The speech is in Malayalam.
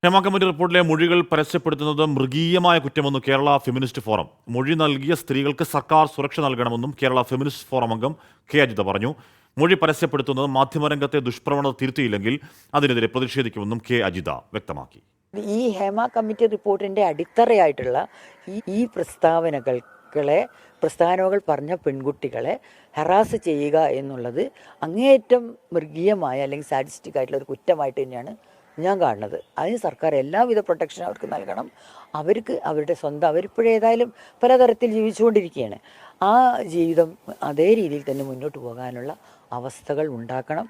ഹേമ കമ്മിറ്റി റിപ്പോർട്ടിലെ മൊഴികൾ പരസ്യപ്പെടുത്തുന്നത് മൃഗീയമായ കുറ്റമെന്ന് കേരള ഫെമിനിസ്റ്റ് ഫോറം. മൊഴി നൽകിയ സ്ത്രീകൾക്ക് സർക്കാർ സുരക്ഷ നൽകണമെന്നും കേരള ഫെമിനിസ്റ്റ് ഫോറം അംഗം കെ അജിത പറഞ്ഞു. മൊഴി പരസ്യപ്പെടുത്തുന്നത് മാധ്യമരംഗത്തെ ദുഷ്പ്രവണത തിരുത്തിയില്ലെങ്കിൽ അതിനെതിരെ പ്രതിഷേധിക്കുമെന്നും കെ അജിത വ്യക്തമാക്കി. ഈ ഹേമ കമ്മിറ്റി റിപ്പോർട്ടിൻ്റെ അടിത്തറയായിട്ടുള്ള ഈ പ്രസ്താവനകൾ പറഞ്ഞ പെൺകുട്ടികളെ ഹറാസ് ചെയ്യുക എന്നുള്ളത് അങ്ങേയറ്റം മൃഗീയമായ അല്ലെങ്കിൽ സാഡിസ്റ്റിക് ആയിട്ടുള്ള ഒരു കുറ്റമായിട്ട് തന്നെയാണ് ഞാൻ കാണുന്നത്. അതിന് സർക്കാർ എല്ലാവിധ പ്രൊട്ടക്ഷനും അവർക്ക് നൽകണം. അവർക്ക് അവരുടെ സ്വന്തം അവരിപ്പോഴും ഏതായാലും പലതരത്തിൽ ജീവിച്ചുകൊണ്ടിരിക്കുകയാണ്. ആ ജീവിതം അതേ രീതിയിൽ തന്നെ മുന്നോട്ട് പോകാനുള്ള അവസ്ഥകൾ ഉണ്ടാക്കണം.